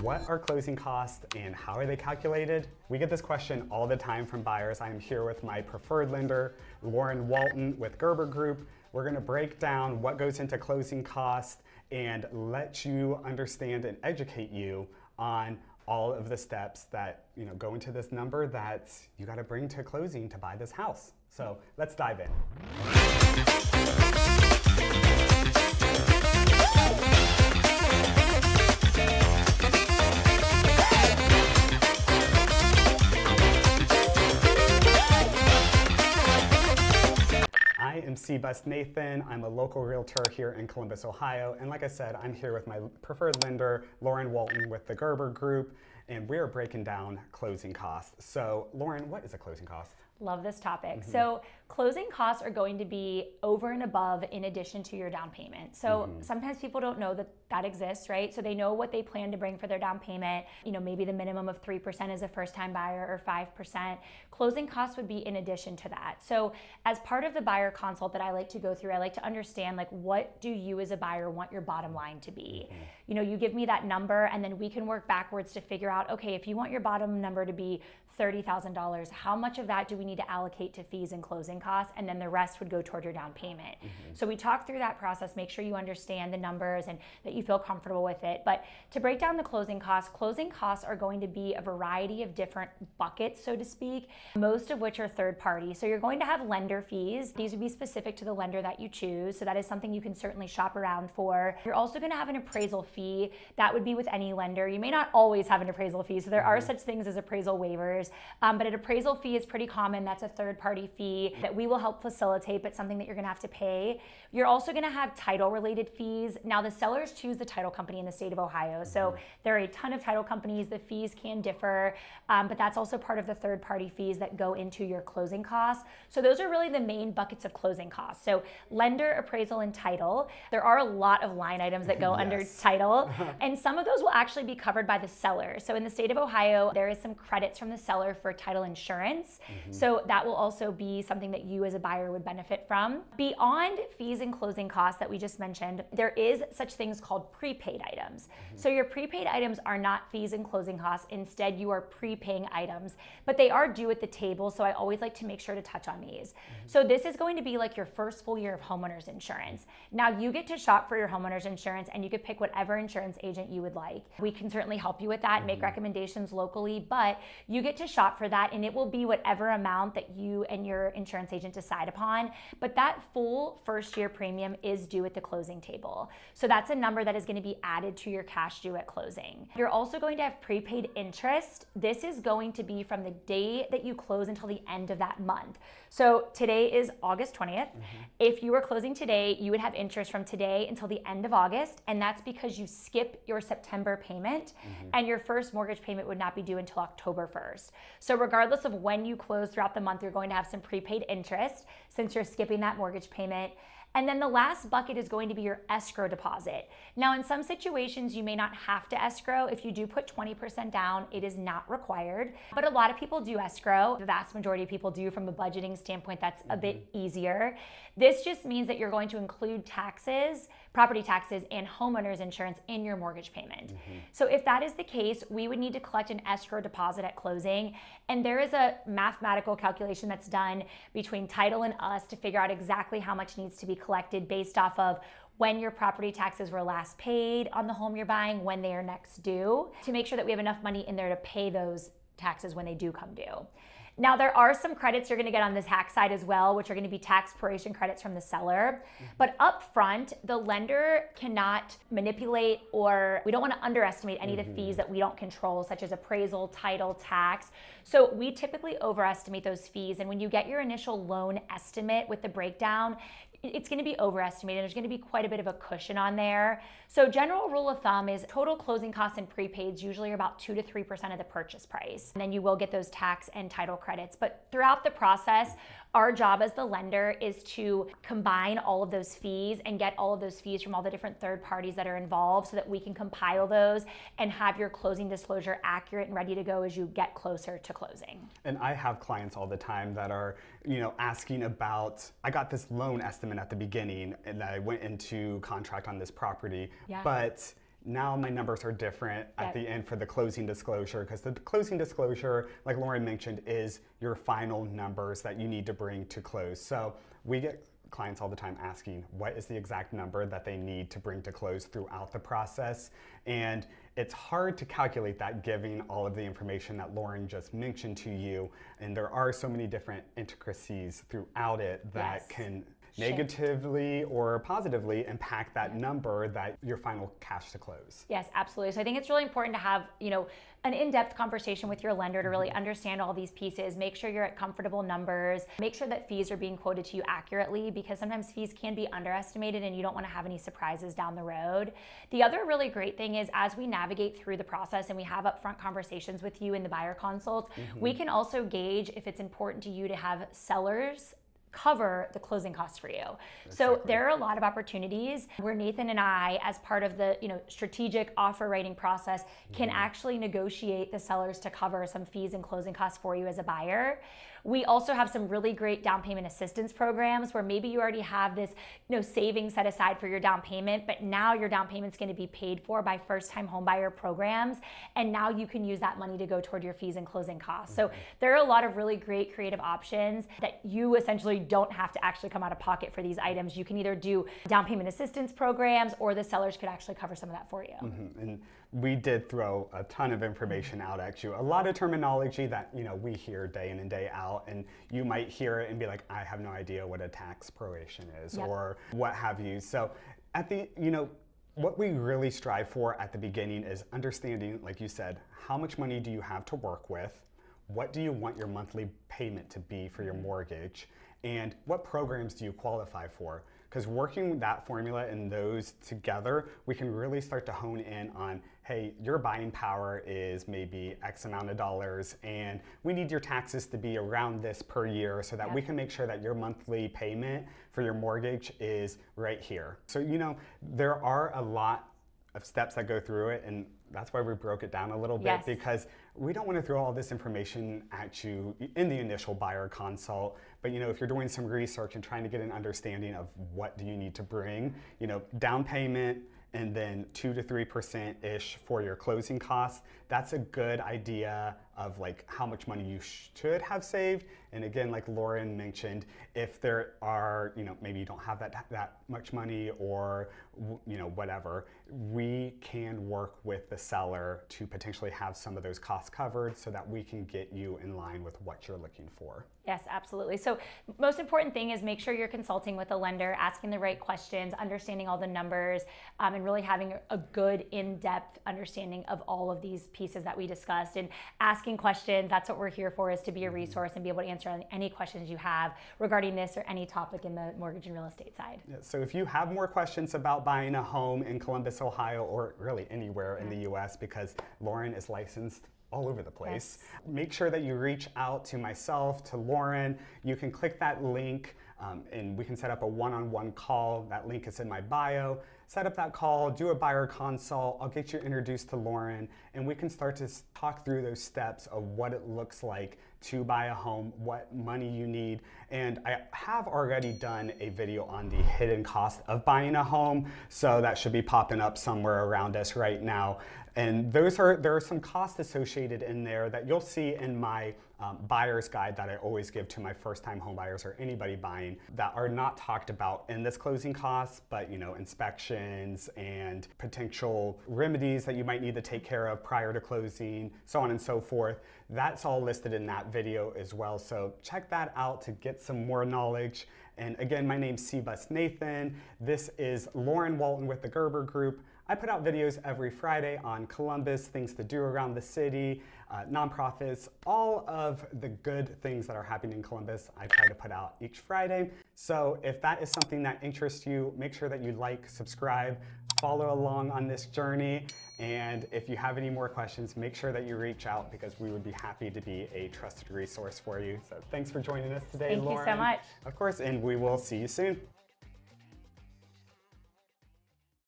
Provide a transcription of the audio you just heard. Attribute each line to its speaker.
Speaker 1: What are closing costs and how are they calculated? We get this question all the time from buyers. I'm here with my preferred lender, Walton with Gerber Group. We're going to break down what goes into closing costs and let you understand and educate you on all of the steps that go into this number that you got to bring to closing to buy this house. So let's dive in. I am C-Bus Nathan. I'm a local realtor here in Columbus, Ohio. And like I said, I'm here with my preferred lender, Walton with the Gerber Group, and we are breaking down closing costs. So Lauren, what is a closing cost?
Speaker 2: Love this topic. So closing costs are going to be over and above in addition to your down payment. So sometimes people don't know that that exists, right? So they know what they plan to bring for their down payment. Maybe the minimum of 3% as a first-time buyer or 5%. Closing costs would be in addition to that. So as part of the buyer consult that I like to go through, I like to understand what do you as a buyer want your bottom line to be? You give me that number and then we can work backwards to figure out, okay, if you want your bottom number to be $30,000, how much of that do we need to allocate to fees and closing costs? And then the rest would go toward your down payment. So we talk through that process, make sure you understand the numbers and that you feel comfortable with it. But to break down the closing costs are going to be a variety of different buckets, so to speak, most of which are third party. So you're going to have lender fees. These would be specific to the lender that you choose. So that is something you can certainly shop around for. You're also going to have an appraisal fee. That would be with any lender. You may not always have an appraisal fee. So there are such things as appraisal waivers. But an appraisal fee is pretty common. That's a third-party fee that we will help facilitate, but something that you're going to have to pay. You're also going to have title-related fees. Now, the sellers choose the title company in the state of Ohio. So there are a ton of title companies. The fees can differ, but that's also part of the third-party fees that go into your closing costs. So those are really the main buckets of closing costs. So lender, appraisal, and title. There are a lot of line items that go under title, and some of those will actually be covered by the seller. So in the state of Ohio, there is some credits from the seller for title insurance. So that will also be something that you as a buyer would benefit from. Beyond fees and closing costs that we just mentioned, there is such things called prepaid items. So your prepaid items are not fees and closing costs. Instead, you are prepaying items, but they are due at the table. So I always like to make sure to touch on these. So this is going to be like your first full year of homeowners insurance. Now you get to shop for your homeowners insurance and you could pick whatever insurance agent you would like. We can certainly help you with that and make recommendations locally, but you get to shop for that and it will be whatever amount that you and your insurance agent decide upon. But that full first year premium is due at the closing table. So that's a number that is going to be added to your cash due at closing. You're also going to have prepaid interest. This is going to be from the day that you close until the end of that month. So today is August 20th. If you were closing today, you would have interest from today until the end of August. And that's because you skip your September payment and your first mortgage payment would not be due until October 1st. So regardless of when you close throughout the month, you're going to have some prepaid interest since you're skipping that mortgage payment. And then the last bucket is going to be your escrow deposit. Now, in some situations, you may not have to escrow. If you do put 20% down, it is not required. But a lot of people do escrow. The vast majority of people do from a budgeting standpoint. That's a bit easier. This just means that you're going to include taxes, property taxes, and homeowners insurance in your mortgage payment. So if that is the case, we would need to collect an escrow deposit at closing. And there is a mathematical calculation that's done between title and us to figure out exactly how much needs to be collected based off of when your property taxes were last paid on the home you're buying, when they are next due, to make sure that we have enough money in there to pay those taxes when they do come due. Now, there are some credits you're going to get on the tax side as well, which are going to be tax proration credits from the seller. But up front, the lender cannot manipulate, or we don't want to underestimate any of the fees that we don't control, such as appraisal, title, tax. So we typically overestimate those fees. And when you get your initial loan estimate with the breakdown, it's going to be overestimated. There's going to be quite a bit of a cushion on there. So general rule of thumb is total closing costs and prepaids usually are about 2 to 3% of the purchase price. And then you will get those tax and title credits. But throughout the process, our job as the lender is to combine all of those fees and get all of those fees from all the different third parties that are involved so that we can compile those and have your closing disclosure accurate and ready to go as you get closer to closing.
Speaker 1: And I have clients all the time that are, asking about, I got this loan estimate at the beginning and I went into contract on this property, but now my numbers are different at the end for the closing disclosure, because the closing disclosure, like Lauren mentioned, is your final numbers that you need to bring to close. So we get clients all the time asking what is the exact number that they need to bring to close throughout the process. And it's hard to calculate that given all of the information that Lauren just mentioned to you. And there are so many different intricacies throughout it that can negatively or positively impact that number that your final cash to close.
Speaker 2: Yes, absolutely. So I think it's really important to have, an in-depth conversation with your lender to really understand all these pieces, make sure you're at comfortable numbers, make sure that fees are being quoted to you accurately, because sometimes fees can be underestimated and you don't want to have any surprises down the road. The other really great thing is, as we navigate through the process and we have upfront conversations with you in the buyer consults, we can also gauge if it's important to you to have sellers cover the closing costs for you. So there are a lot of opportunities where Nathan and I, as part of the strategic offer writing process, can actually negotiate the sellers to cover some fees and closing costs for you as a buyer. We also have some really great down payment assistance programs where maybe you already have this savings set aside for your down payment, but now your down payment's going to be paid for by first-time homebuyer programs, and now you can use that money to go toward your fees and closing costs. So there are a lot of really great creative options that you essentially don't have to actually come out of pocket for these items. You can either do down payment assistance programs, or the sellers could actually cover some of that for you.
Speaker 1: And we did throw a ton of information out at you, a lot of terminology that we hear day in and day out, and you might hear it and be like, I have no idea what a tax proration is or what have you. So at the what we really strive for at the beginning is understanding, like you said, how much money do you have to work with, what do you want your monthly payment to be for your mortgage, and what programs do you qualify for? Because working that formula and those together, we can really start to hone in on, hey, your buying power is maybe X amount of dollars, and we need your taxes to be around this per year so that we can make sure that your monthly payment for your mortgage is right here. So, there are a lot of steps that go through it, and that's why we broke it down a little bit, because we don't want to throw all this information at you in the initial buyer consult. But if you're doing some research and trying to get an understanding of what do you need to bring, down payment and then 2 to 3%-ish for your closing costs, that's a good idea of like how much money you should have saved. And again, like Lauren mentioned, if there are, maybe you don't have that much money, or whatever, we can work with the seller to potentially have some of those costs covered so that we can get you in line with what you're looking for.
Speaker 2: Yes, absolutely. So most important thing is make sure you're consulting with a lender, asking the right questions, understanding all the numbers, and really having a good in-depth understanding of all of these pieces that we discussed, and asking questions. That's what we're here for, is to be a resource and be able to answer any questions you have regarding this or any topic in the mortgage and real estate side.
Speaker 1: Yeah, so if you have more questions about buying a home in Columbus, Ohio, or really anywhere in the US, because Lauren is licensed all over the place. Make sure that you reach out to myself, to Lauren. You can click that link and we can set up a one-on-one call. That link is in my bio. Set up that call, do a buyer consult. I'll get you introduced to Lauren, and we can start to talk through those steps of what it looks like to buy a home, what money you need. And I have already done a video on the hidden cost of buying a home, so that should be popping up somewhere around us right now. And there are some costs associated in there that you'll see in my buyer's guide that I always give to my first-time home buyers or anybody buying, that are not talked about in this closing costs, but inspections and potential remedies that you might need to take care of prior to closing, so on and so forth. That's all listed in that video as well. So check that out to get some more knowledge. And again, my name's C-Bus Nathan. This is Lauren Walton with the Gerber Group. I put out videos every Friday on Columbus, things to do around the city, nonprofits, all of the good things that are happening in Columbus. I try to put out each Friday. So if that is something that interests you, make sure that you like, subscribe, follow along on this journey. And if you have any more questions, make sure that you reach out, because we would be happy to be a trusted resource for you. So thanks for joining us today, Lauren.
Speaker 2: Thank you so much.
Speaker 1: Of course, and we will see you soon.